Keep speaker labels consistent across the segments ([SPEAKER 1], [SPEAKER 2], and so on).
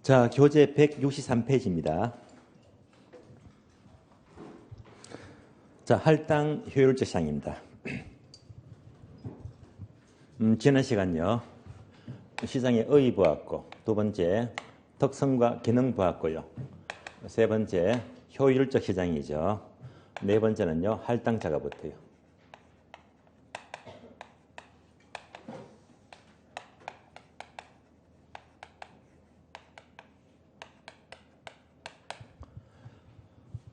[SPEAKER 1] 자, 교재 163페이지입니다. 자, 할당 효율적 시장입니다. 지난 시간요. 시장의 의의 보았고, 두 번째 특성과 기능 보았고요. 세 번째 효율적 시장이죠. 네 번째는요. 할당자가 붙어요.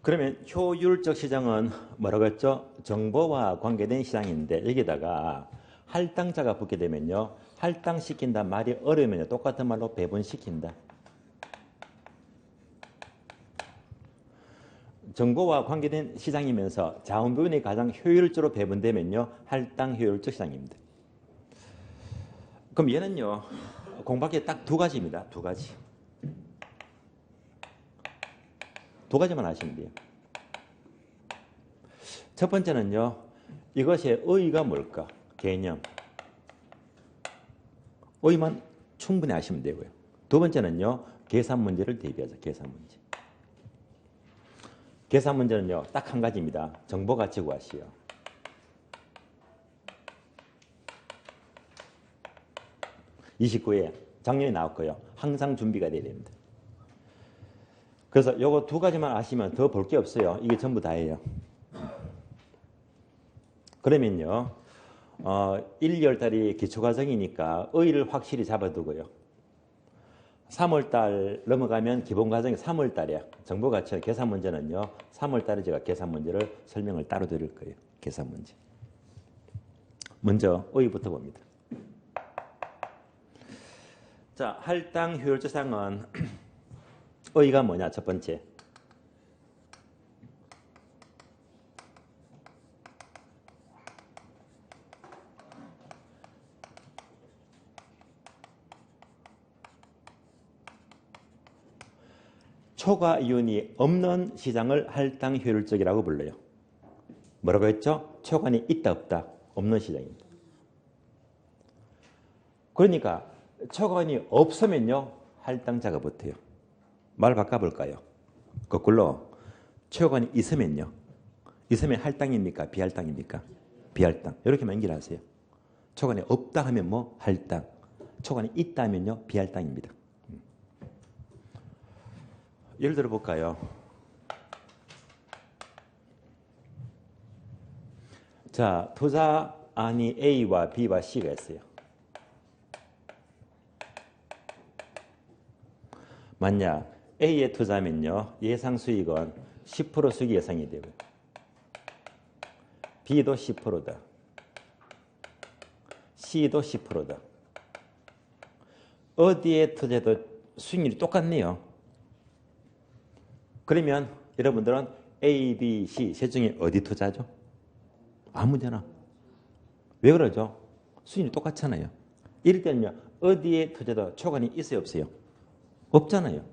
[SPEAKER 1] 그러면 효율적 시장은 뭐라고 했죠? 정보와 관계된 시장인데 여기다가 할당자가 붙게 되면요. 할당시킨다 말이 어려우면 똑같은 말로 배분시킨다. 정보와 관계된 시장이면서 자원 부분이 가장 효율적으로 배분되면요. 할당 효율적 시장입니다. 그럼 얘는요. 공부하기 딱 두 가지입니다. 두 가지. 두 가지만 아시면 돼요. 첫 번째는요. 이것의 의의가 뭘까? 개념. 의의만 충분히 아시면 되고요. 두 번째는요. 계산 문제를 대비하자. 계산 문제. 계산 문제는요. 딱 한 가지입니다. 정보 가치 구하시오. (29회) 작년에 나왔고요. 항상 준비가 돼야 됩니다. 그래서 요거 두 가지만 아시면 더 볼 게 없어요. 이게 전부 다예요. 그러면요. 1, 2월달이 기초과정이니까 의의를 확실히 잡아두고요. 3월달 넘어가면 기본과정이 3월달이야. 정보가치 계산 문제는요. 3월달에 제가 계산 문제를 설명을 따로 드릴 거예요. 계산 문제. 먼저 의의부터 봅니다. 자, 할당 효율적 시장은 의의가 뭐냐? 첫 번째. 초과 이윤이 없는 시장을 할당 효율적이라고 불러요. 뭐라고 했죠? 초과이 있다 없다 없는 시장입니다. 그러니까 초과이 없으면요. 할당자가 붙어요. 말 바꿔볼까요? 거꾸로 초과이 있으면요. 있으면 할당입니까? 비할당입니까? 비할당. 이렇게만 연결하세요. 초과이 없다 하면 뭐? 할당. 초과이 있다 하면요. 비할당입니다. 예를 들어 볼까요? 자, 투자안이 A와 B와 C가 있어요. 만약 A에 투자하면요. 예상 수익은 10% 수익이 예상이 되고요. B도 10%다. C도 10%다. 어디에 투자해도 수익률이 똑같네요. 그러면 여러분들은 A, B, C 셋 중에 어디 투자하죠? 아무데나. 왜 그러죠? 수익률이 똑같잖아요. 이럴 때는요. 어디에 투자도 초과이 있어요? 없어요? 없잖아요.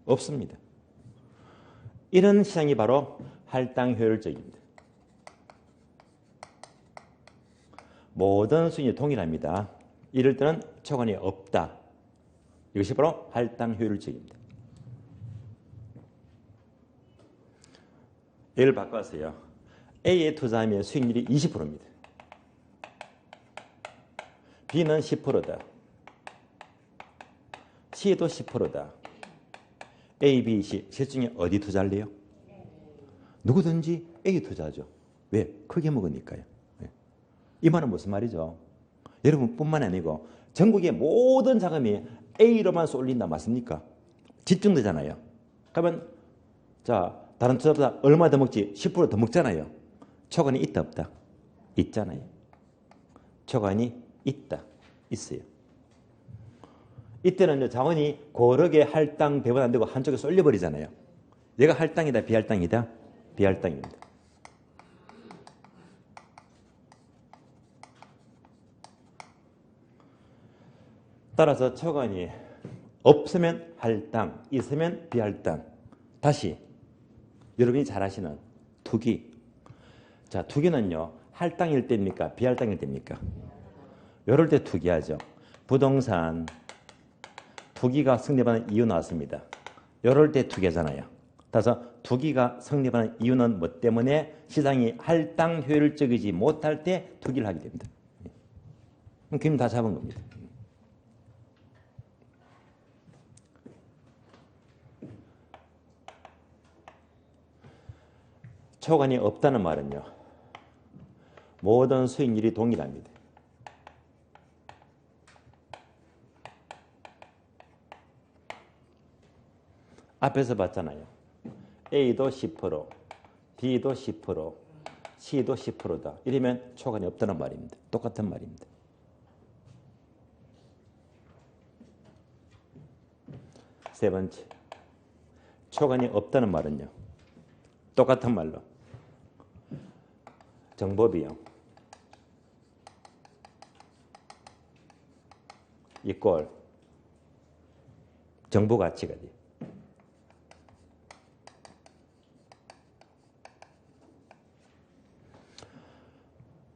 [SPEAKER 1] 없습니다. 이런 시장이 바로 할당 효율적입니다. 모든 수익이 동일합니다. 이럴 때는 초과이 없다. 이것이 바로 할당 효율적입니다. 예를 바꿔서요. A에 투자하면 수익률이 20%입니다. B는 10%다. C도 10%다. A, B, C 셋 중에 어디 투자할래요? 누구든지 A 투자하죠. 왜? 크게 먹으니까요. 이 말은 무슨 말이죠? 여러분뿐만 아니고 전국의 모든 자금이 A로만 쏠린다 맞습니까? 집중되잖아요. 그러면 자 다른 투자보다 얼마 더 먹지? 10% 더 먹잖아요. 초과이 있다 없다? 있잖아요. 초과이 있다. 있어요. 이때는 자원이 고르게 할당 배분 안 되고 한쪽에 쏠려버리잖아요. 얘가 할당이다 비할당이다? 비할당입니다. 따라서 초과이 없으면 할당, 있으면 비할당. 다시 여러분이 잘 아시는 투기. 자, 투기는요. 할당일 때입니까? 비할당일 때입니까? 이럴 때 투기하죠. 부동산 투기가 성립하는 이유 나왔습니다. 이럴 때 투기하잖아요. 따라서 투기가 성립하는 이유는 뭐 때문에 시장이 할당 효율적이지 못할 때 투기를 하게 됩니다. 그럼 다 잡은 겁니다. 초간이 없다는 말은요. 모든 수익률이 동일합니다. 앞에서 봤잖아요. A도 10%, B도 10%, C도 10%다. 이러면 초간이 없다는 말입니다. 똑같은 말입니다. 세 번째, 초간이 없다는 말은요. 똑같은 말로 정보비용 이꼴 정보가치가 돼요.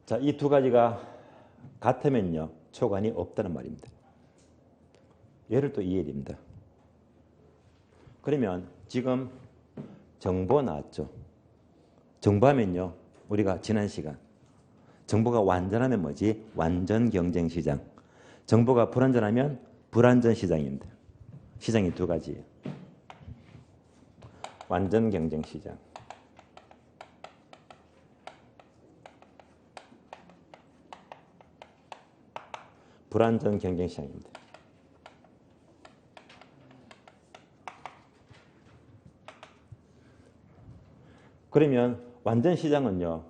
[SPEAKER 1] 자, 이 두 가지가 같으면요. 초간이 없다는 말입니다. 얘를 또 이해해야 됩니다. 그러면 지금 정보 나왔죠. 정보하면요. 우리가 지난 시간 정보가 완전하면 뭐지? 완전 경쟁 시장. 정보가 불완전하면 불완전 시장입니다. 시장이 두 가지예요. 완전 경쟁 시장. 불완전 경쟁 시장입니다. 그러면 완전 시장은요.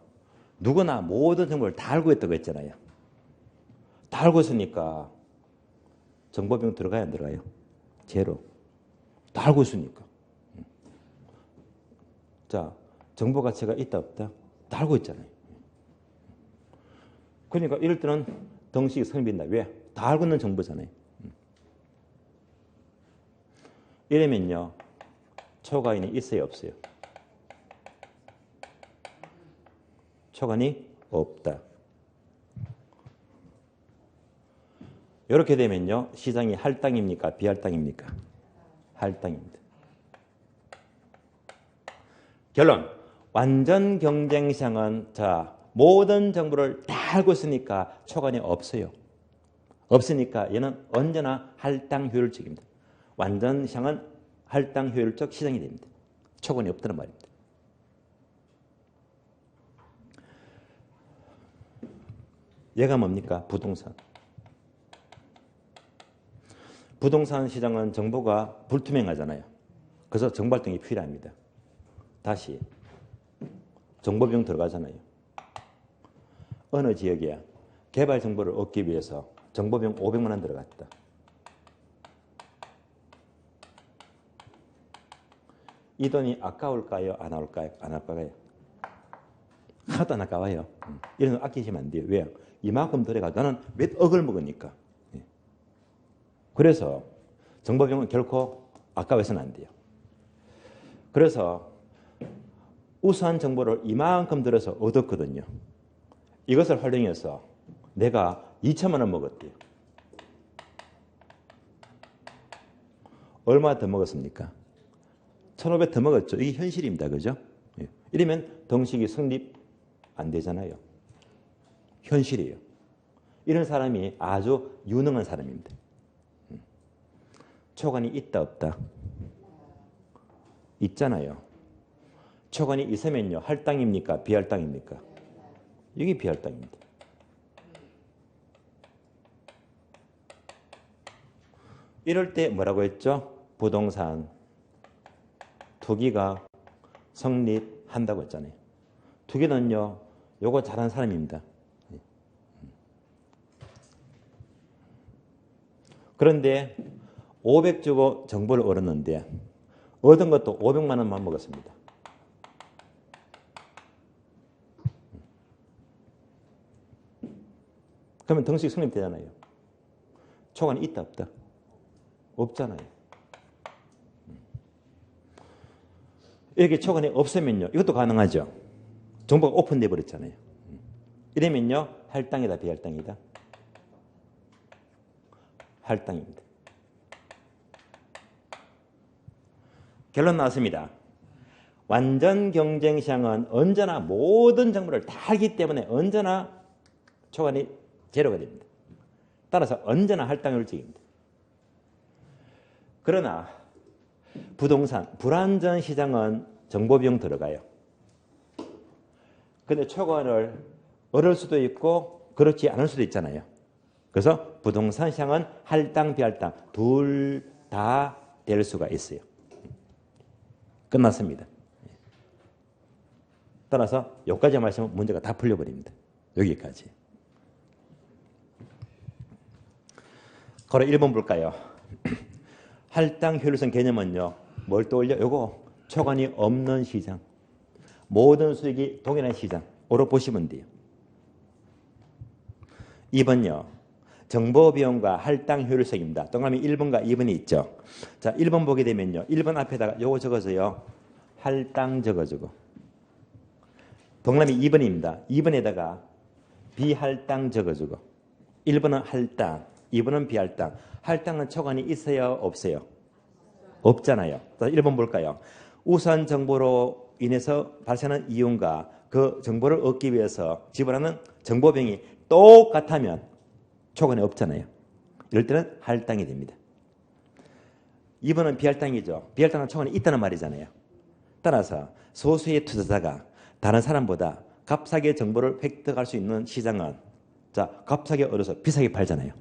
[SPEAKER 1] 누구나 모든 정보를 다 알고 있다고 했잖아요. 다 알고 있으니까 정보비용 들어가요, 안 들어가요? 제로. 다 알고 있으니까. 자, 정보 가치가 있다 없다? 다 알고 있잖아요. 그러니까 이럴 때는 등식이 성립된다. 왜? 다 알고 있는 정보잖아요. 이러면요. 초과인이 있어요, 없어요? 초간이 없다. 이렇게 되면요. 시장이 할당입니까? 비할당입니까? 할당입니다. 결론. 완전 경쟁 시장은 자, 모든 정보를 다 알고 있으니까 초간이 없어요. 없으니까 얘는 언제나 할당 효율적입니다. 완전 시장은 할당 효율적 시장이 됩니다. 초간이 없다는 말입니다. 얘가 뭡니까? 부동산. 부동산 시장은 정보가 불투명하잖아요. 그래서 정보활동이 필요합니다. 다시 정보비용 들어가잖아요. 어느 지역에 개발 정보를 얻기 위해서 정보비용 500만 원 들어갔다. 이 돈이 아까울까요? 안 아까울까요? 안 아까워요? 하나도 안 아까워요. 이런 거 아끼시면 안 돼요. 왜요? 이만큼 들어가 나는 몇 억을 먹으니까. 그래서 정보비용은 결코 아까워서는 안 돼요. 그래서 우수한 정보를 이만큼 들어서 얻었거든요. 이것을 활용해서 내가 2천만 원 먹었대요. 얼마 더 먹었습니까? 1,500 더 먹었죠. 이게 현실입니다. 그죠? 이러면 등식이 성립 안 되잖아요. 현실이에요. 이런 사람이 아주 유능한 사람입니다. 초간이 있다 없다? 있잖아요. 초간이 있으면요. 할당입니까? 비할당입니까? 이게 비할당입니다. 이럴 때 뭐라고 했죠? 부동산 투기가 성립한다고 했잖아요. 투기는요. 요거 잘하는 사람입니다. 그런데 500 주고 정보를 얻었는데 얻은 것도 500만 원만 먹었습니다. 그러면 등식 성립되잖아요. 초간이 있다 없다? 없잖아요. 이렇게 초간이 없으면요. 이것도 가능하죠. 정보가 오픈돼 버렸잖아요. 이러면요, 할당이다, 비할당이다? 할당입니다. 결론 나왔습니다. 완전 경쟁 시장은 언제나 모든 정보를 다 알기 때문에 언제나 초과이 제로가 됩니다. 따라서 언제나 할당률적입니다. 그러나 부동산, 불안전 시장은 정보 비용 들어가요. 근데 초과를 얻을 수도 있고 그렇지 않을 수도 있잖아요. 그래서 부동산 시장은 할당, 비할당 둘 다 될 수가 있어요. 끝났습니다. 따라서 여기까지 말씀은 문제가 다 풀려버립니다. 여기까지. 그럼 1번 볼까요? 할당 효율성 개념은요. 뭘 떠올려? 요거 초과이 없는 시장. 모든 수익이 동일한 시장으로 보시면 돼요. 2번요. 정보비용과 할당 효율성입니다. 동그라미 1번과 2번이 있죠. 자, 1번 보게 되면요. 1번 앞에다가 요거 적어서요. 할당 적어주고. 동그라미 2번입니다. 2번에다가 비할당 적어주고. 1번은 할당, 2번은 비할당. 할당은 초과이 있어요? 없어요? 없잖아요. 자, 1번 볼까요? 우수한 정보로 인해서 발생하는 이윤과 그 정보를 얻기 위해서 지불하는 정보비용이 똑같다면 초과이 없잖아요. 이럴 때는 할당이 됩니다. 2번은 비할당이죠. 비할당은 초과이 있다는 말이잖아요. 따라서 소수의 투자자가 다른 사람보다 값싸게 정보를 획득할 수 있는 시장은 자, 값싸게 얻어서 비싸게 팔잖아요.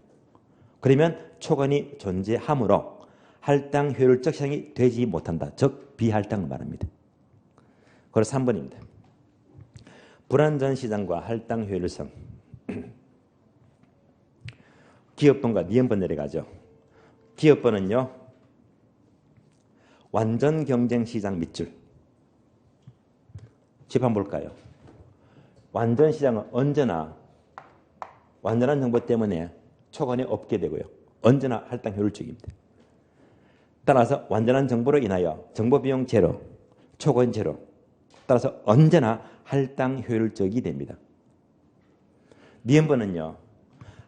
[SPEAKER 1] 그러면 초과이 존재하므로 할당 효율적 시장이 되지 못한다. 즉 비할당을 말합니다. 그래서 3번입니다. 불안전 시장과 할당 효율성. 기업번과 니은번 내려가죠. 기업번은요. 완전 경쟁 시장 밑줄. 집 한번 볼까요? 완전 시장은 언제나 완전한 정보 때문에 초과이 없게 되고요. 언제나 할당 효율적입니다. 따라서 완전한 정보로 인하여 정보비용 제로, 초과인 제로. 따라서 언제나 할당 효율적이 됩니다. 니은번은요.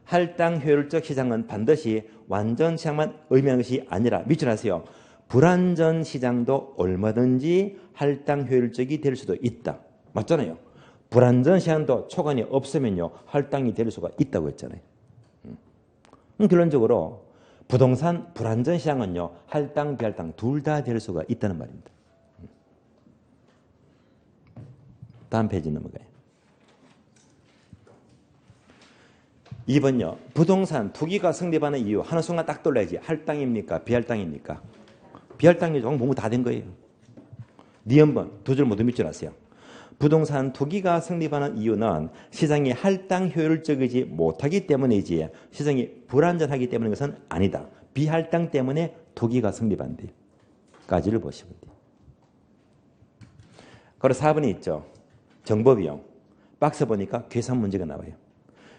[SPEAKER 1] 할당 효율적 시장은 반드시 완전 시장만 의미하는 것이 아니라 밑줄 하세요. 불완전 시장도 얼마든지 할당 효율적이 될 수도 있다. 맞잖아요. 불완전 시장도 초과이 없으면요. 할당이 될 수가 있다고 했잖아요. 결론적으로 부동산 불완전 시장은요. 할당, 비할당 둘 다 될 수가 있다는 말입니다. 다음 페이지 넘어가요. 2번요. 부동산 투기가 성립하는 이유. 하는 순간 딱 떠올라야지. 할당입니까? 비할당입니까? 비할당이죠. 공부 다 된 거예요. 니은번 두 줄 모두 밑줄 하세요. 부동산 투기가 성립하는 이유는 시장이 할당 효율적이지 못하기 때문이지 시장이 불안전하기 때문인 것은 아니다. 비할당 때문에 투기가 성립한다. 까지를 보시면 돼요. 그리고 4번이 있죠. 정보비용. 박스 보니까 계산 문제가 나와요.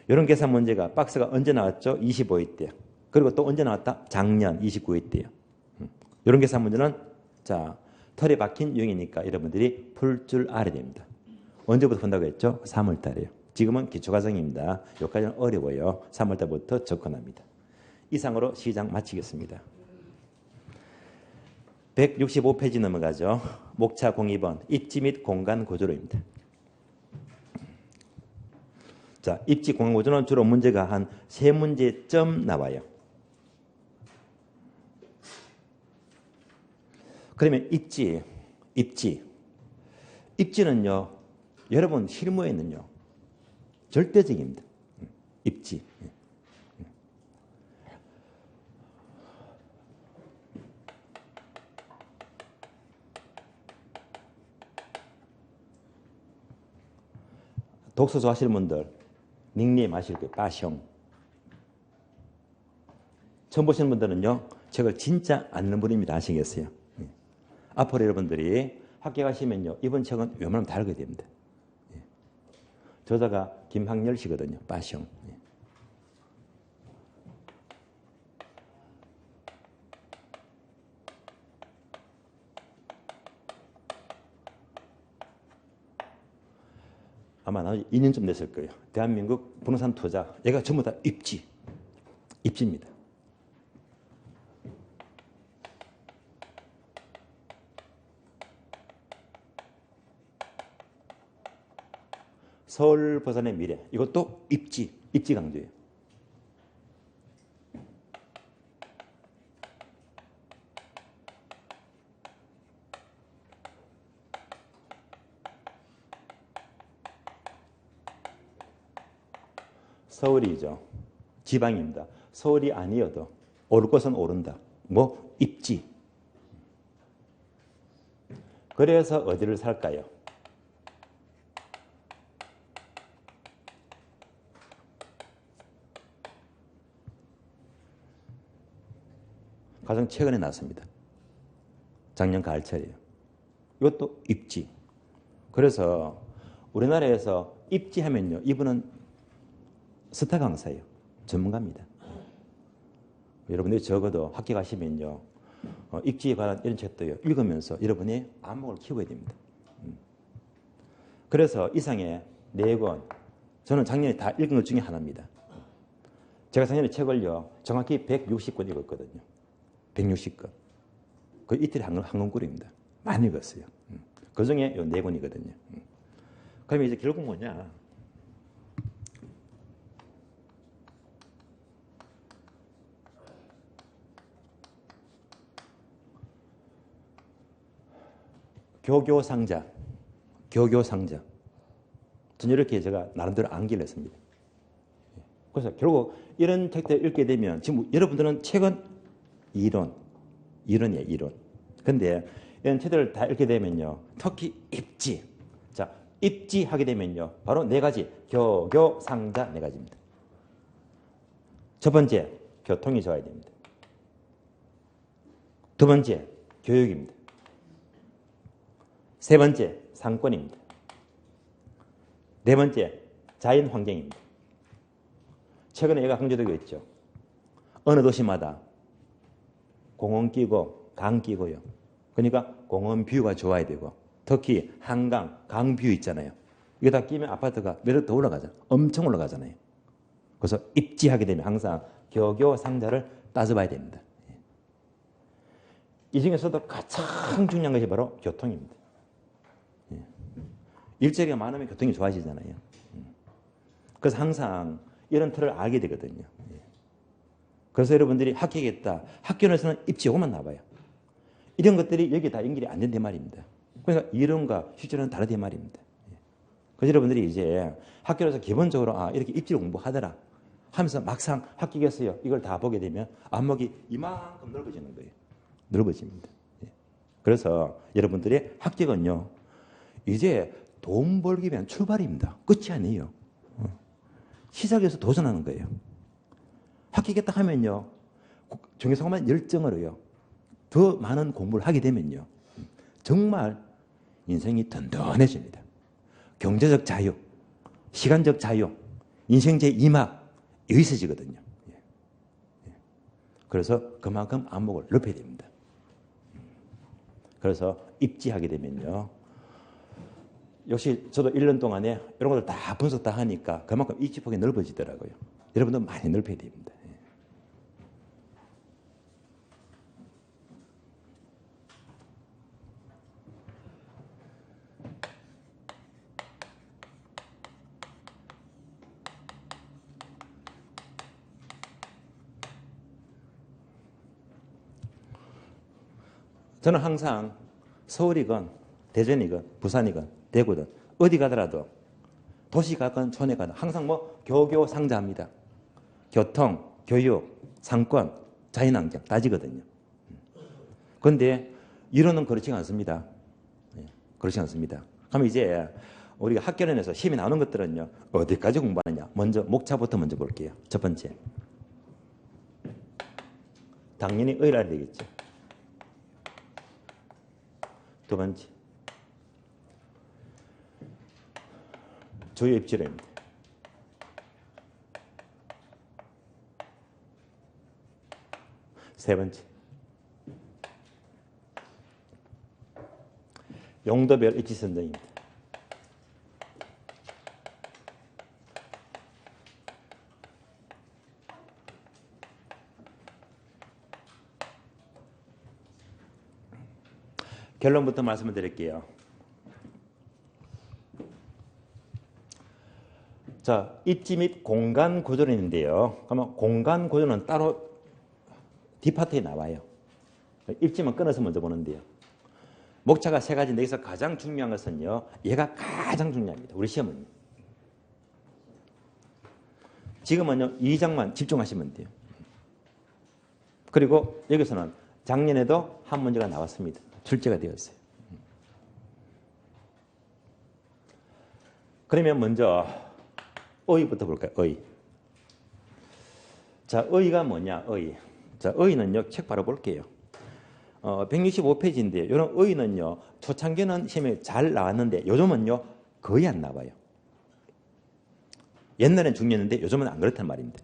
[SPEAKER 1] 이런 계산 문제가 박스가 언제 나왔죠? 25회 때요. 그리고 또 언제 나왔다? 작년 29회 때요. 이런 계산 문제는 자 털에 박힌 유형이니까 여러분들이 풀 줄 알아야 됩니다. 언제부터 푼다고 했죠? 3월 달에요. 지금은 기초과정입니다. 여기까지는 어려워요. 3월 달부터 접근합니다. 이상으로 시장 마치겠습니다. 165페이지 넘어가죠. 목차 02번 입지 및 공간 구조로입니다. 자, 입지 공간 구조는 주로 문제가 한 3문제점 나와요. 그러면 입지는요. 여러분 실무에는요. 절대적입니다. 입지. 독서 좋아하시는 분들 닉네임 아실 거예요. 빠숑. 처음 보시는 분들은요. 책을 진짜 안 읽는 분입니다. 아시겠어요? 앞으로 여러분들이 학교 가시면요. 이번 책은 웬만하면 다 알게 됩니다. 저자가 김학렬 씨거든요. 빠숑. 아마 나중에 2년쯤 됐을 거예요. 대한민국 부동산 투자, 얘가 전부 다 입지입니다. 서울 부산의 미래, 이것도 입지 강조예요. 서울이죠. 지방입니다. 서울이 아니어도 오를 것은 오른다. 뭐 입지. 그래서 어디를 살까요? 가장 최근에 났습니다. 작년 가을철이에요. 이것도 입지. 그래서 우리나라에서 입지하면요, 이분은 스타 강사예요. 전문가입니다. 여러분들이 적어도 학교 가시면요, 입지에 관한 이런 책도요, 읽으면서 여러분의 안목을 키워야 됩니다. 그래서 이상의 4권, 저는 작년에 다 읽은 것 중에 하나입니다. 제가 작년에 책을요, 정확히 160권 읽었거든요. 160권. 그 이틀에 한 권꼴입니다. 많이 읽었어요. 그 중에 요 4권이거든요. 그러면 이제 결국 뭐냐? 교교상자. 저는 이렇게 제가 나름대로 암기를 했습니다. 그래서 결국 이런 책들 읽게 되면 지금 여러분들은 책은 이론이에요, 이론. 근데 이런 책들을 다 읽게 되면요, 특히 입지. 자, 입지하게 되면요, 바로 4가지. 교교상자 4가지입니다. 첫 번째, 교통이 좋아야 됩니다. 두 번째, 교육입니다. 세 번째, 상권입니다. 네 번째, 자연 환경입니다. 최근에 얘가 강조되고 있죠. 어느 도시마다 공원 끼고 강 끼고요. 그러니까 공원 뷰가 좋아야 되고, 특히 한강, 강 뷰 있잖아요. 이거 다 끼면 아파트가 매력 더 올라가잖아요. 엄청 올라가잖아요. 그래서 입지하게 되면 항상 교교상자를 따져봐야 됩니다. 이 중에서도 가장 중요한 것이 바로 교통입니다. 일자리가 많으면 교통이 좋아지잖아요. 그래서 항상 이런 틀을 알게 되거든요. 그래서 여러분들이 학교겠다. 학교에서는 입지 요것만 나와요. 이런 것들이 여기 다 연결이 안 된단 말입니다. 그러니까 이론과 실전은 다르단 말입니다. 그래서 여러분들이 이제 학교에서 기본적으로 이렇게 입지를 공부하더라 하면서 막상 합격했어요. 이걸 다 보게 되면 안목이 이만큼 넓어지는 거예요. 넓어집니다. 그래서 여러분들의 합격은요, 이제 돈 벌기 위한 출발입니다. 끝이 아니에요. 시작해서 도전하는 거예요. 합격했다 하면요, 정교성만 열정으로요, 더 많은 공부를 하게 되면요, 정말 인생이 든든해집니다. 경제적 자유, 시간적 자유, 인생의 이막 여기 있어지거든요. 그래서 그만큼 안목을 넓혀야 됩니다. 그래서 입지하게 되면요, 역시 저도 1년 동안에 이런 것들 다 분석 다 하니까 그만큼 입지폭이 넓어지더라고요. 여러분도 많이 넓혀야 됩니다. 저는 항상 서울이건 대전이건 부산이건 대구든 어디 가더라도 도시 가건 촌에 가든 항상 뭐 교교상자합니다. 교통, 교육, 상권, 자연환경 따지거든요. 그런데 이론은 그렇지 않습니다. 그렇지 않습니다. 그럼 이제 우리가 학교론에서 시험에 나오는 것들은요, 어디까지 공부하느냐. 먼저 목차부터 먼저 볼게요. 첫 번째, 당연히 의뢰해야 되겠죠. 두 번째, 주요 입지론입니다. 세 번째, 용도별 입지 선정입니다. 결론부터 말씀을 드릴게요. 자, 입지 및 공간 구조론인데요. 그러면 공간 구조는 따로 뒷파트에 나와요. 입지만 끊어서 먼저 보는데요. 목차가 세 가지인데 여기서 가장 중요한 것은요. 얘가 가장 중요합니다. 우리 시험은. 지금은요. 2장만 집중하시면 돼요. 그리고 여기서는 작년에도 한 문제가 나왔습니다. 출제가 되었어요. 그러면 먼저 어휘부터 볼까요? 어휘. 자, 어휘가 뭐냐? 어휘. 자, 어휘는요. 책 바로 볼게요. 165페이지인데요. 이런 어휘는요. 초창기는 시험에 잘 나왔는데 요즘은요. 거의 안 나와요. 옛날엔 중요했는데 요즘은 안 그렇단 말입니다.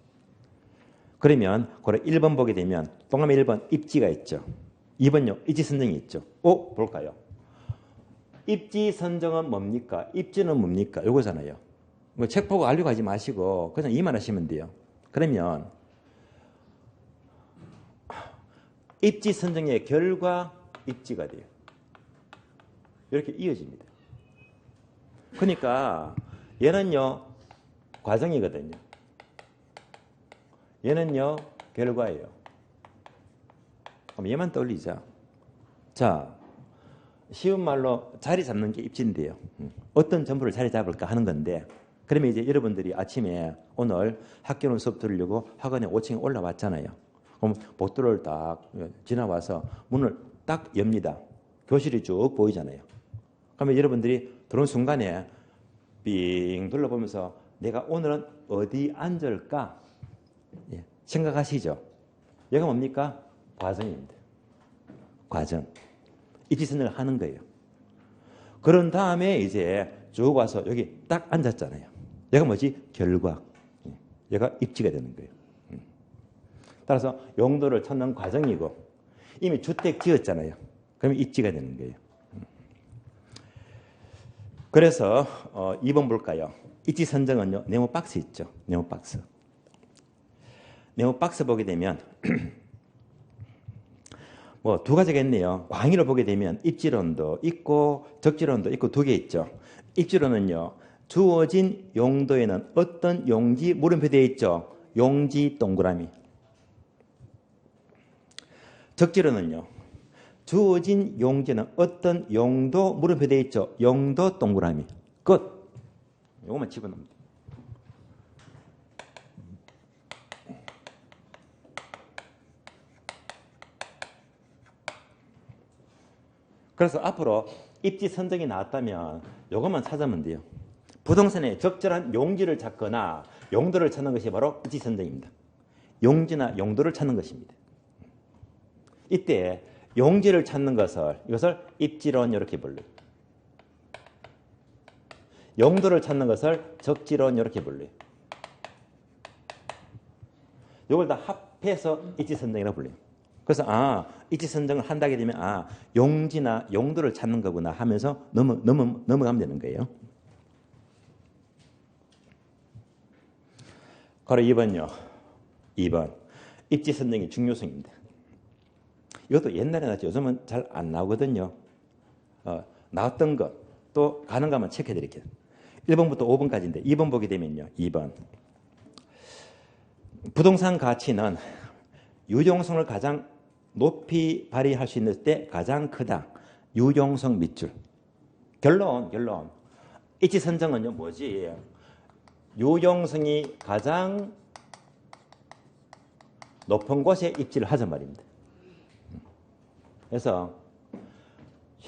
[SPEAKER 1] 그러면 그래 1번 보게 되면 동그라미 1번 입지가 있죠. 2번요. 입지 선정이 있죠. 볼까요? 입지 선정은 뭡니까? 입지는 뭡니까? 요거잖아요. 뭐 책 보고 알려고 하지 마시고 그냥 이만 하시면 돼요. 그러면 입지 선정의 결과 입지가 돼요. 이렇게 이어집니다. 그러니까 얘는요. 과정이거든요. 얘는요. 결과예요. 그럼 얘만 떠올리자. 자, 쉬운 말로 자리 잡는 게 입지인데요. 어떤 전부를 자리 잡을까 하는 건데 그러면 이제 여러분들이 아침에 오늘 학교는 수업 들으려고 학원에 5층에 올라왔잖아요. 그럼 복도를 딱 지나와서 문을 딱 엽니다. 교실이 쭉 보이잖아요. 그러면 여러분들이 들어온 순간에 빙 둘러보면서 내가 오늘은 어디 앉을까? 생각하시죠? 얘가 뭡니까? 과정입니다. 과정. 입지 선정을 하는 거예요. 그런 다음에 이제 쭉 와서 여기 딱 앉았잖아요. 얘가 뭐지? 결과. 얘가 입지가 되는 거예요. 따라서 용도를 찾는 과정이고 이미 주택 지었잖아요. 그러면 입지가 되는 거예요. 그래서 2번 볼까요? 입지 선정은요. 네모 박스 있죠. 네모 박스. 네모 박스 보게 되면 뭐 두 가지가 있네요. 광의를 보게 되면 입지론도 있고 적지론도 있고 두 개 있죠. 입지론은요. 주어진 용도에는 어떤 용지 물음표 되어 있죠. 용지 동그라미. 적지론은요. 주어진 용지는 어떤 용도 물음표 되어 있죠. 용도 동그라미. 끝. 요거만 집어넣습니다. 그래서 앞으로 입지 선정이 나왔다면 이것만 찾으면 돼요. 부동산에 적절한 용지를 찾거나 용도를 찾는 것이 바로 입지 선정입니다. 용지나 용도를 찾는 것입니다. 이때 용지를 찾는 이것을 입지론 이렇게 불러요. 용도를 찾는 것을 적지론 이렇게 불러요. 이걸 다 합해서 입지 선정이라고 불러요. 그래서 입지 선정을 한다게 되면 용지나 용도를 찾는 거구나 하면서 넘어가면 되는 거예요. 바로 2번요. 2번. 입지 선정의 중요성입니다. 이것도 옛날에 나왔죠. 요즘은 잘 안 나오거든요. 나왔던 것, 또 가는가 한번 체크해 드릴게요. 1번부터 5번까지인데 2번 보게 되면요. 2번. 부동산 가치는 유용성을 가장 높이 발휘할 수 있는 때 가장 크다. 유용성 밑줄. 결론. 입지 선정은요. 뭐지? 유용성이 가장 높은 곳에 입지를 하자 말입니다. 그래서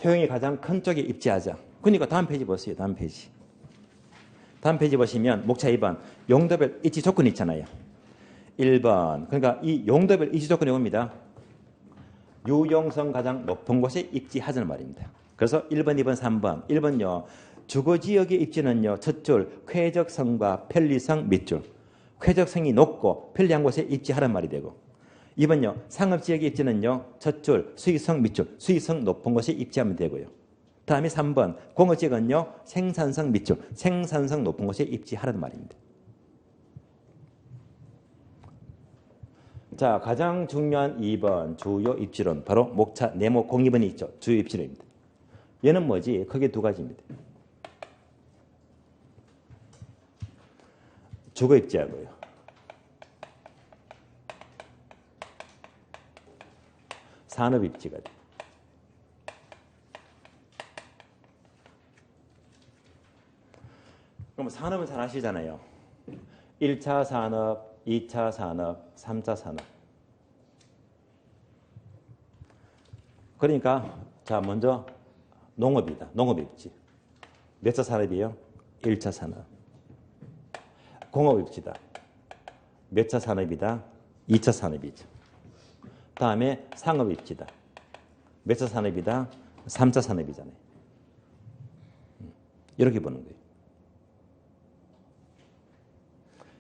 [SPEAKER 1] 효용이 가장 큰 쪽에 입지하자. 그러니까 다음 페이지 보세요. 다음 페이지 보시면 목차 2번 용도별 입지 조건이 있잖아요. 1번. 그러니까 이 용도별 입지 조건이 옵니다. 유용성 가장 높은 곳에 입지하자는 말입니다. 그래서 1번, 2번, 3번. 1번요. 주거지역의 입지는요. 첫 줄 쾌적성과 편리성 밑줄. 쾌적성이 높고 편리한 곳에 입지하란 말이 되고 2번요. 상업지역의 입지는요. 첫 줄 수익성 밑줄. 수익성 높은 곳에 입지하면 되고요. 다음에 3번 공업지역은요. 생산성 밑줄. 생산성 높은 곳에 입지하라는 말입니다. 자, 가장 중요한 2번 주요 입지론 바로 목차 네모 02번이 있죠. 주요 입지론입니다. 얘는 뭐지? 크게 두 가지입니다. 주거입지하고요. 산업입지가 돼요. 그럼 산업은 잘 아시잖아요. 1차 산업, 2차 산업, 3차 산업. 그러니까 자 먼저 농업이다. 농업입지. 몇 차 산업이에요? 1차 산업. 공업입지다. 몇 차 산업이다? 2차 산업이죠. 다음에 상업입지다. 몇 차 산업이다? 3차 산업이잖아요. 이렇게 보는 거예요.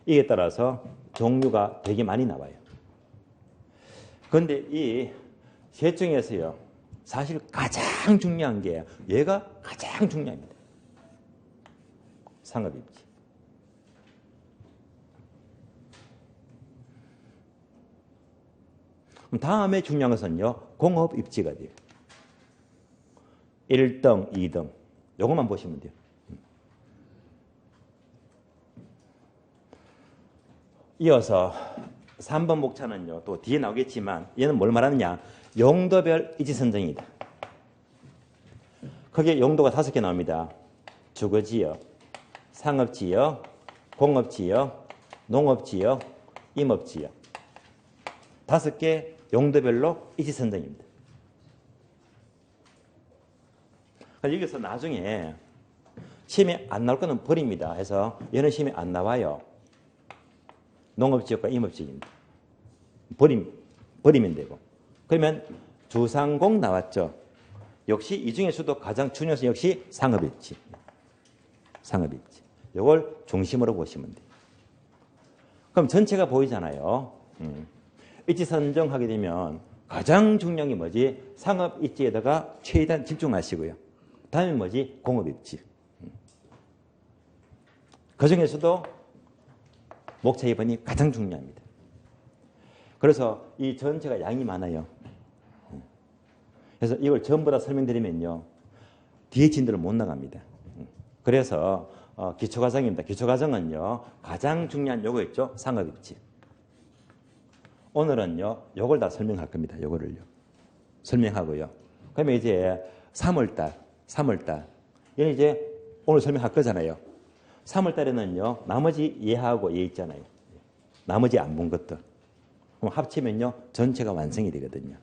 [SPEAKER 1] 이에 따라서 종류가 되게 많이 나와요. 그런데 이 셋 중에서요. 사실 가장 중요한 게 얘가 가장 중요합니다. 상업입지. 다음에 중요한 것은요. 공업입지가 돼요. 1등, 2등. 요것만 보시면 돼요. 이어서 3번 목차는요. 또 뒤에 나오겠지만 얘는 뭘 말하느냐. 용도별 이지선정이다. 크게 용도가 5개 나옵니다. 주거지역, 상업지역, 공업지역, 농업지역, 임업지역. 5개 용도별로 이지선정입니다. 여기서 나중에 시험에 안 나올 거는 버립니다. 해서 얘는 시험에 안 나와요. 농업지역과 임업지역입니다. 버리면 되고. 그러면 주상공 나왔죠. 역시 이 중에서도 가장 중요한 것은 역시 상업입지. 상업입지. 이걸 중심으로 보시면 돼요. 그럼 전체가 보이잖아요. 입지 선정하게 되면 가장 중요한 게 뭐지? 상업입지에다가 최대한 집중하시고요. 다음에 뭐지? 공업입지. 그 중에서도 목차 2번이 가장 중요합니다. 그래서 이 전체가 양이 많아요. 그래서 이걸 전부 다 설명드리면요. 뒤에 진도를 못 나갑니다. 그래서 기초과정입니다. 기초과정은요. 가장 중요한 요거 있죠. 상업입지. 오늘은요. 요걸 다 설명할 겁니다. 요거를요. 설명하고요. 그러면 이제 3월달. 얘는 이제 오늘 설명할 거잖아요. 3월달에는요. 나머지 예하고 예 있잖아요. 나머지 안 본 것들. 그럼 합치면요. 전체가 완성이 되거든요.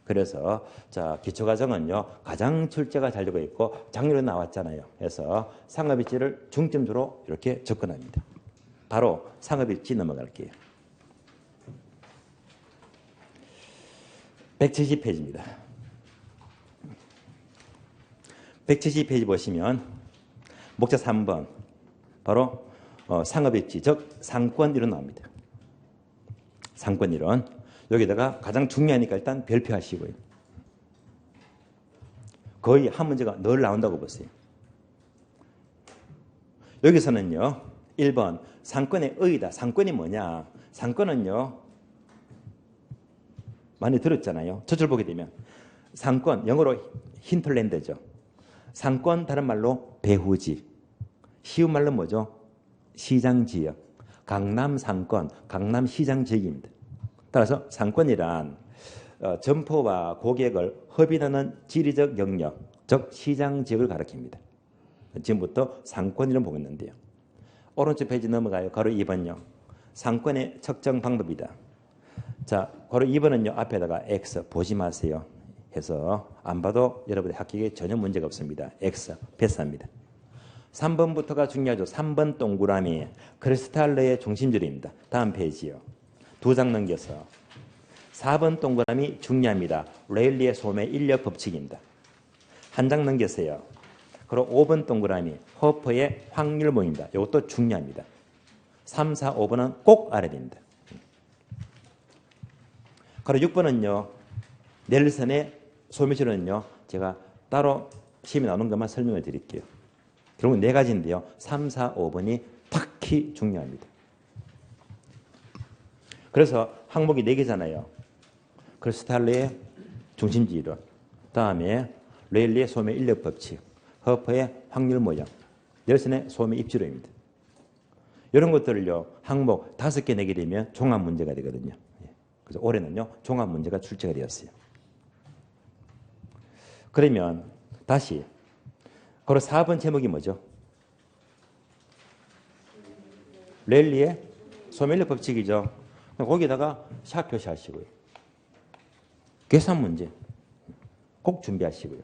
[SPEAKER 1] 그래서 자 기초과정은요. 가장 출제가 잘 되고 있고 작년에 나왔잖아요. 그래서 상업입지를 중점적으로 이렇게 접근합니다. 바로 상업입지 넘어갈게요. 170페이지입니다. 170페이지 보시면 목차 3번 바로 상업입지, 즉 상권이론 나옵니다. 상권이론. 여기다가 가장 중요하니까 일단 별표하시고요. 거의 한 문제가 늘 나온다고 보세요. 여기서는요. 1번 상권의 의의다. 상권이 뭐냐. 상권은요. 많이 들었잖아요. 저절 보게 되면 상권, 영어로 힌틀랜드죠. 상권 다른 말로 배후지. 쉬운 말로 뭐죠? 시장지역. 강남 상권, 강남 시장지역입니다. 따라서 상권이란 점포와 고객을 협의하는 지리적 영역, 즉 시장지역을 가리킵니다. 지금부터 상권이란 보겠는데요. 오른쪽 페이지 넘어가요. 가로 2번요. 상권의 측정 방법이다. 자, 가로 2번은요. 앞에다가 X 보지 마세요. 해서 안 봐도 여러분의 합격에 전혀 문제가 없습니다. X 패스합니다. 3번부터가 중요하죠. 3번 동그라미 크리스탈러의 중심줄입니다. 다음 페이지요. 2장 넘겨서 4번 동그라미 중요합니다. 레일리의 소매 인력 법칙입니다. 한 장 넘겨서요. 그리고 5번 동그라미 허퍼의 확률 모임입니다. 이것도 중요합니다. 3, 4, 5번은 꼭 알아야 됩니다. 그리고 6번은요. 넬슨의 소매줄은요. 제가 따로 시험에 나오는 것만 설명을 드릴게요. 결국은 4가지인데요. 3, 4, 5번이 특히 중요합니다. 그래서 항목이 4개잖아요. 크리스탈러의 중심지 이론, 다음에 레일리의 소매 인력 법칙, 허퍼의 확률 모형, 넬슨의 소매 입지로입니다. 이런 것들을요, 항목 5개 내게 되면 종합 문제가 되거든요. 그래서 올해는요, 종합 문제가 출제가 되었어요. 그러면 다시 바로 4번 제목이 뭐죠? 레일리의 소매 인력 법칙이죠. 거기다가 샵 표시하시고요. 계산 문제 꼭 준비하시고요.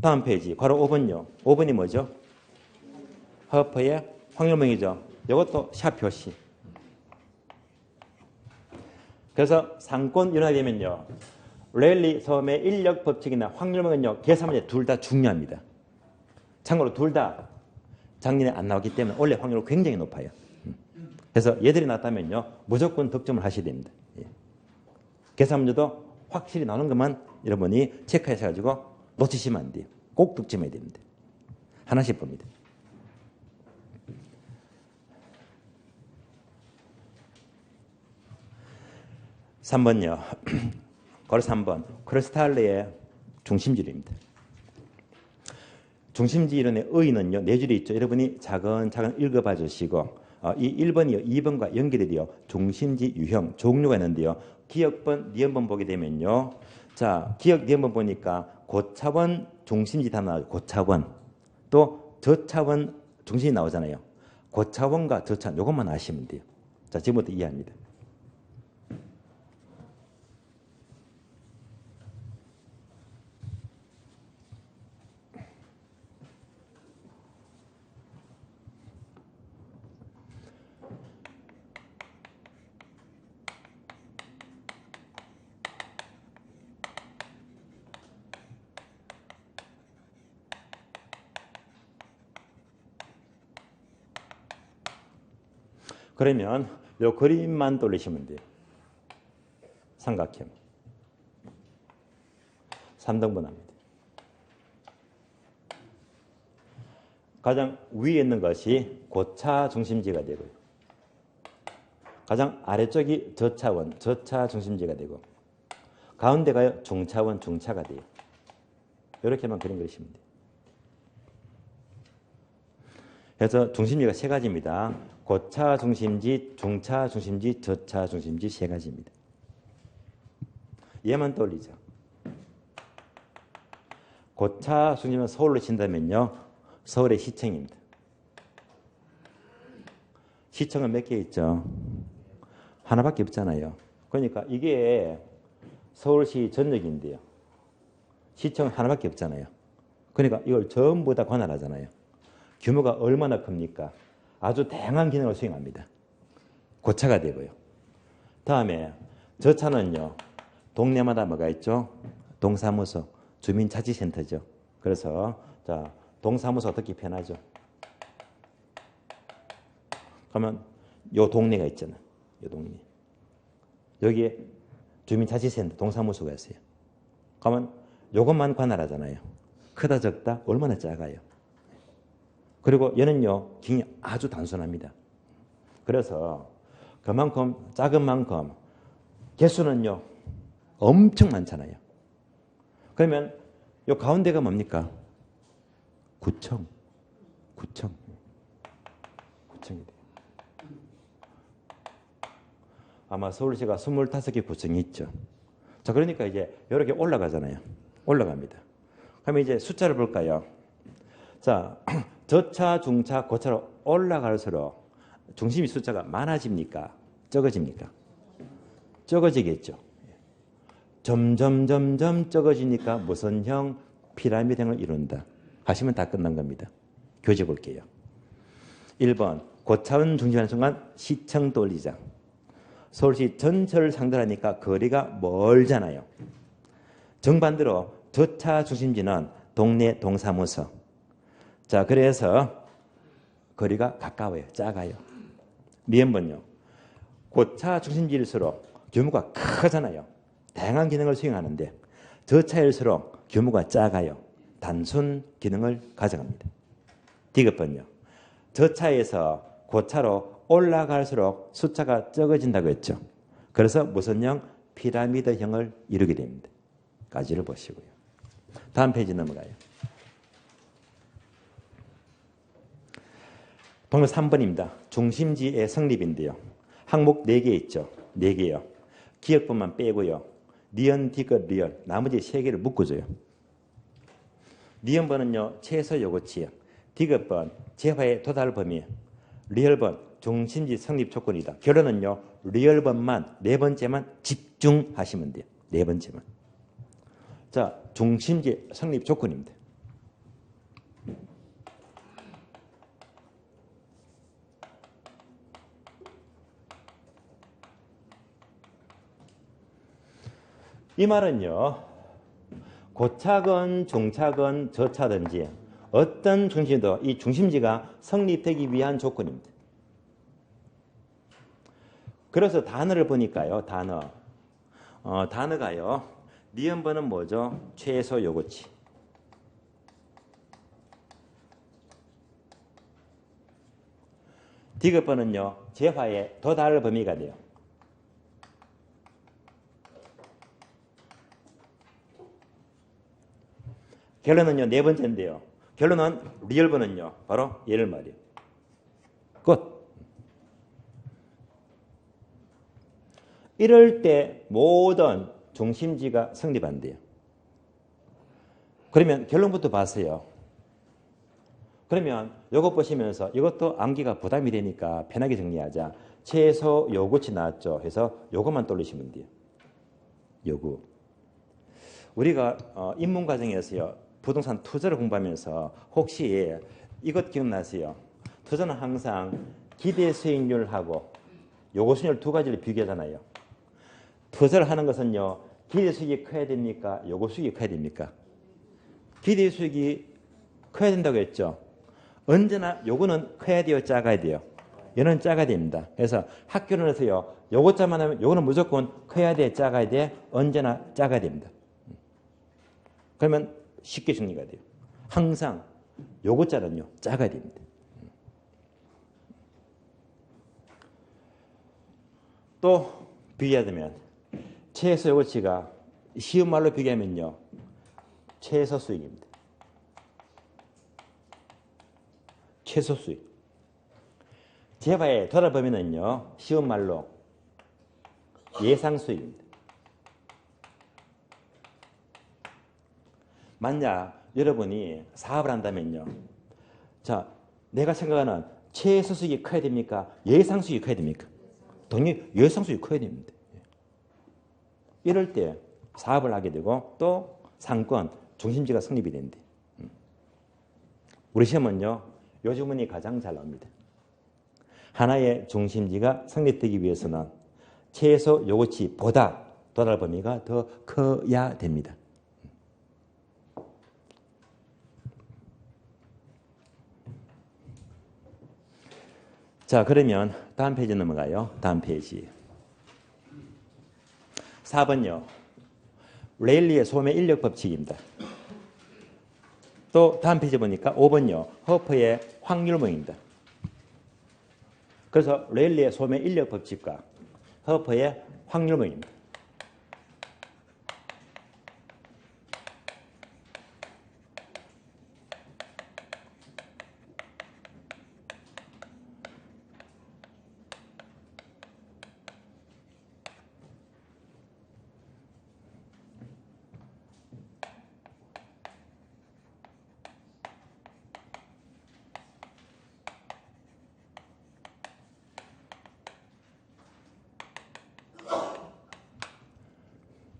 [SPEAKER 1] 다음 페이지 바로 5번요. 5번이 뭐죠? 허퍼의 확률명이죠. 이것도 샵 표시. 그래서 상권 연화되면요, 레일리 소매 인력 법칙이나 확률명은요, 계산 문제 둘 다 중요합니다. 참고로 둘 다 작년에 안 나왔기 때문에 원래 확률은 굉장히 높아요. 그래서 얘들이 나왔다면요, 무조건 득점을 하셔야 됩니다. 계산 문제도 확실히 나오는 것만 여러분이 체크하셔가지고 놓치시면 안 돼요. 꼭 득점해야 됩니다. 하나씩 봅니다. (3번요) 바로 3번 크리스탈레의 중심지리입니다. 중심지 이론의 의의는요, 4줄이 있죠. 여러분이 차근차근 읽어봐 주시고, 이 1번이요, 2번과 연결이 돼요. 중심지 유형, 종류가 있는데요. 기억번, 니은번 보게 되면요. 자, 기억, 니은번 보니까 고차원 중심지 다 나와요. 고차원. 또 저차원 중심이 나오잖아요. 고차원과 저차원, 이것만 아시면 돼요. 자, 지금부터 이해합니다. 그러면 이 그림만 돌리시면 돼요. 삼각형. 3등분 합니다. 가장 위에 있는 것이 고차 중심지가 되고요. 가장 아래쪽이 저차원, 저차 중심지가 되고, 가운데가요, 중차원, 중차가 돼요. 이렇게만 그림 그리시면 돼요. 그래서 중심지가 3가지입니다. 고차 중심지, 중차 중심지, 저차 중심지 3가지입니다. 얘만 떠올리죠. 고차 중심은 서울로 친다면요, 서울의 시청입니다. 시청은 몇 개 있죠? 하나밖에 없잖아요. 그러니까 이게 서울시 전역인데요. 시청은 하나밖에 없잖아요. 그러니까 이걸 전부 다 관할하잖아요. 규모가 얼마나 큽니까? 아주 다양한 기능을 수행합니다. 고차가 되고요. 다음에 저차는요, 동네마다 뭐가 있죠? 동사무소, 주민자치센터죠. 그래서 자, 동사무소 어떻게 표현하죠? 그러면 요 동네가 있잖아. 요 동네. 여기에 주민자치센터, 동사무소가 있어요. 그러면 요것만 관할하잖아요. 크다 적다 얼마나 작아요. 그리고 얘는요, 기능이 아주 단순합니다. 그래서 그만큼 작은 만큼 개수는요, 엄청 많잖아요. 그러면 요 가운데가 뭡니까? 구청. 구청이 돼요. 아마 서울시가 25개 구청이 있죠. 자, 그러니까 이제 이렇게 올라가잖아요. 올라갑니다. 그러면 이제 숫자를 볼까요? 자, 저차, 중차, 고차로 올라갈수록 중심이 숫자가 많아집니까? 적어집니까? 적어지겠죠. 점점 적어지니까 무슨 형? 피라미드형을 이룬다. 하시면 다 끝난 겁니다. 교재 볼게요. 1번 고차원 중심하는 순간 시청 떠올리자. 서울시 전체를 상대로 하니까 거리가 멀잖아요. 정반대로 저차 중심지는 동네 동사무소. 자, 그래서 거리가 가까워요. 작아요. 니은번요. 고차 중심지일수록 규모가 크잖아요. 다양한 기능을 수행하는데 저차일수록 규모가 작아요. 단순 기능을 가져갑니다. 디귿번요. 저차에서 고차로 올라갈수록 숫자가 적어진다고 했죠. 그래서 무슨 형? 피라미드형을 이루게 됩니다. 까지를 보시고요. 다음 페이지 넘어가요. 동물 3번입니다. 중심지의 성립인데요. 항목 4개 있죠. 4개요. 기억분만 빼고요. 니은, 디귿, 리얼 나머지 3개를 묶어줘요. 니은번은요. 최소 요구치, 디귿번 재화의 도달 범위, 리얼번 중심지 성립 조건이다. 결론은요. 리얼번만 4번째만 집중하시면 돼요. 4번째만. 자, 중심지 성립 조건입니다. 이 말은요. 고차건 중차건 저차든지 어떤 중심도 이 중심지가 성립되기 위한 조건입니다. 그래서 단어를 보니까요. 단어가요. 니은번은 뭐죠? 최소 요구치. 디귿번은요. 재화의 도달 범위가 돼요. 결론은요. 4번째인데요. 결론은 리얼번은요. 바로 얘를 말이에요. 끝. 이럴 때 모든 중심지가 성립한대요. 그러면 결론부터 봤어요. 그러면 이것 보시면서 이것도 암기가 부담이 되니까 편하게 정리하자. 최소 요구치 나왔죠. 해서 요것만 떠올리시면 돼요. 요구. 우리가 입문 과정에서요. 부동산 투자를 공부하면서 혹시 이것 기억나세요? 투자는 항상 기대 수익률하고 요구 수익률 두 가지를 비교하잖아요. 투자를 하는 것은요. 기대 수익이 커야 됩니까? 요구 수익이 커야 됩니까? 기대 수익이 커야 된다고 했죠. 언제나 요거는 커야 돼요? 작아야 돼요? 얘는 작아야 됩니다. 그래서 학교론에서요. 요거자만 하면 요거는 무조건 커야 돼? 작아야 돼? 언제나 작아야 됩니다. 그러면 쉽게 정리가 돼요. 항상 요거자는요. 작아야 됩니다. 또 비교하자면 최소 요구치가 쉬운 말로 비교하면요. 최소 수익입니다. 최소 수익. 재화의 도달 범위는요. 쉬운 말로 예상 수익입니다. 만약 여러분이 사업을 한다면요. 자, 내가 생각하는 최소 수익이 커야 됩니까? 예상 수익이 커야 됩니까? 당연히 예상 수익이 커야 됩니다. 이럴 때 사업을 하게 되고 또 상권, 중심지가 성립이 된대. 우리 시험은요. 요 주문이 가장 잘 나옵니다. 하나의 중심지가 성립되기 위해서는 최소 요구치보다 도달 범위가 더 커야 됩니다. 자, 그러면 다음 페이지 넘어가요. 다음 페이지. 4번요. 레일리의 소매 인력 법칙입니다. 또 다음 페이지 보니까 5번요. 허퍼의 확률모입니다. 그래서 레일리의 소매 인력 법칙과 허퍼의 확률모입니다.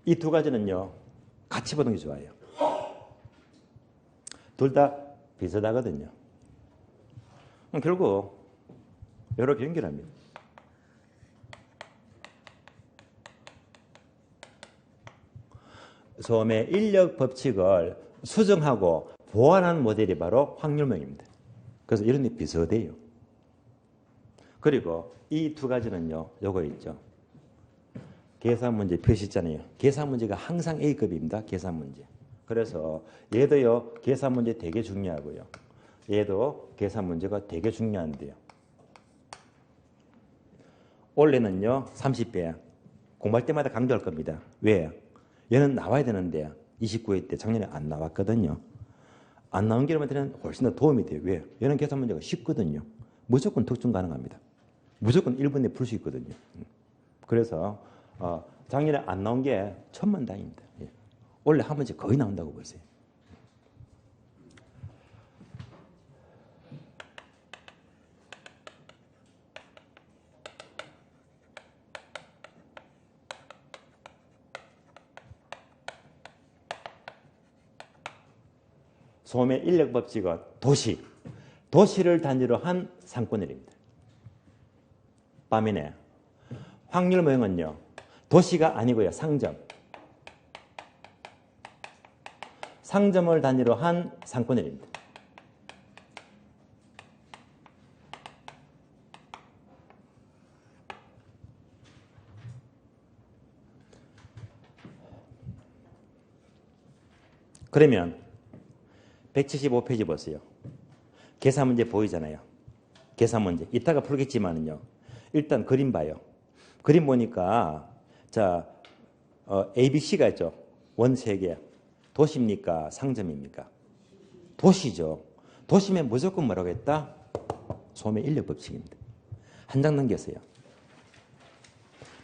[SPEAKER 1] 이 두 가지는요. 같이 보는 게 좋아요. 둘 다 비슷하거든요. 결국 이렇게 연결합니다. 소매 인력 법칙을 수정하고 보완한 모델이 바로 확률명입니다. 그래서 이런 게 비슷해요. 그리고 이 두 가지는요. 요거 있죠. 계산 문제 표시 있잖아요. 계산 문제가 항상 A급입니다. 계산 문제. 그래서 얘도요. 계산 문제 되게 중요하고요. 얘도 계산 문제가 되게 중요한데요. 원래는요. 30배. 공부할 때마다 강조할 겁니다. 왜? 얘는 나와야 되는데 29회 때 작년에 안 나왔거든요. 안 나온 게 여러분들은 훨씬 더 도움이 돼요. 왜? 이런 계산 문제가 쉽거든요. 무조건 특중 가능합니다. 무조건 1분에 풀 수 있거든요. 그래서 작년에 안 나온 게 천만다행입니다. 예. 원래 한 번씩 거의 나온다고 보세요. 소매 인력 법칙은 도시를 단위로 한 상권일입니다. 반면에 확률 모형은요, 도시가 아니고요, 상점을 단위로 한 상권일입니다. 그러면 175페이지 보세요. 계산 문제 보이잖아요. 계산 문제. 이따가 풀겠지만은요. 일단 그림 봐요. 그림 보니까 자 ABC가 있죠. 원 3개. 도시입니까? 상점입니까? 도시죠. 도시면 무조건 뭐라고 했다? 소매 인력 법칙입니다. 한 장 넘겼어요.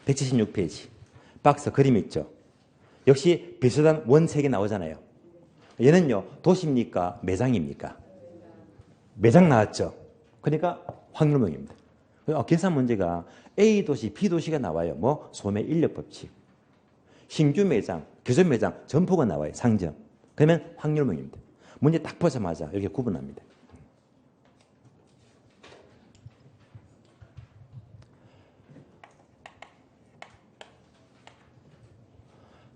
[SPEAKER 1] 176페이지. 박스 그림 있죠. 역시 비슷한 원 3개 나오잖아요. 얘는요. 도시입니까? 매장입니까? 매장 나왔죠. 그러니까 확률명입니다. 계산 문제가 A도시, B도시가 나와요. 뭐 소매 인력 법칙. 신규 매장, 교전 매장, 점포가 나와요. 상점. 그러면 확률명입니다. 문제 딱 보자마자 이렇게 구분합니다.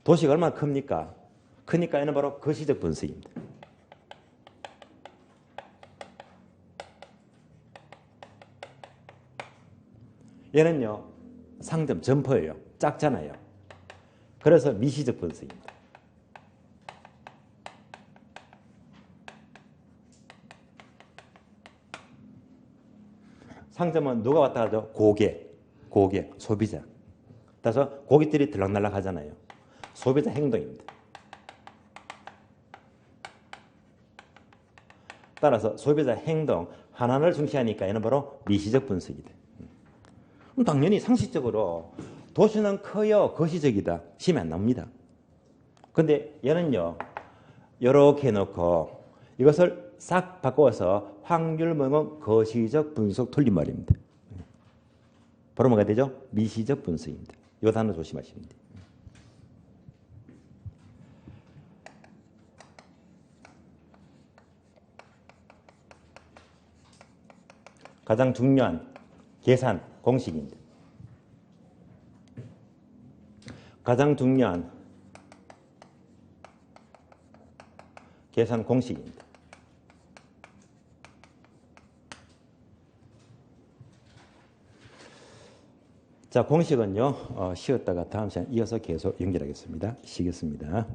[SPEAKER 1] 도시가 얼마나 큽니까? 크니까 얘는 바로 거시적 분석입니다. 얘는요, 상점, 점포예요. 작잖아요. 그래서 미시적 분석입니다. 상점은 누가 왔다 가죠? 고객, 소비자. 따라서 고객들이 들락날락 하잖아요. 소비자 행동입니다. 따라서 소비자 행동 하나를 중시하니까 얘는 바로 미시적 분석이다. 당연히 상식적으로 도시는 커요, 거시적이다. 시험에 안 나옵니다. 근데 얘는요, 이렇게 해놓고 이것을 싹 바꿔서 확률명은 거시적 분석 틀린말입니다. 바로 뭐가 되죠? 미시적 분석입니다. 이 단어 조심하시면 돼요. 가장 중요한 계산 공식입니다. 가장 중요한 계산 공식입니다. 자, 공식은요, 쉬었다가 다음 시간에 이어서 계속 연결하겠습니다. 쉬겠습니다.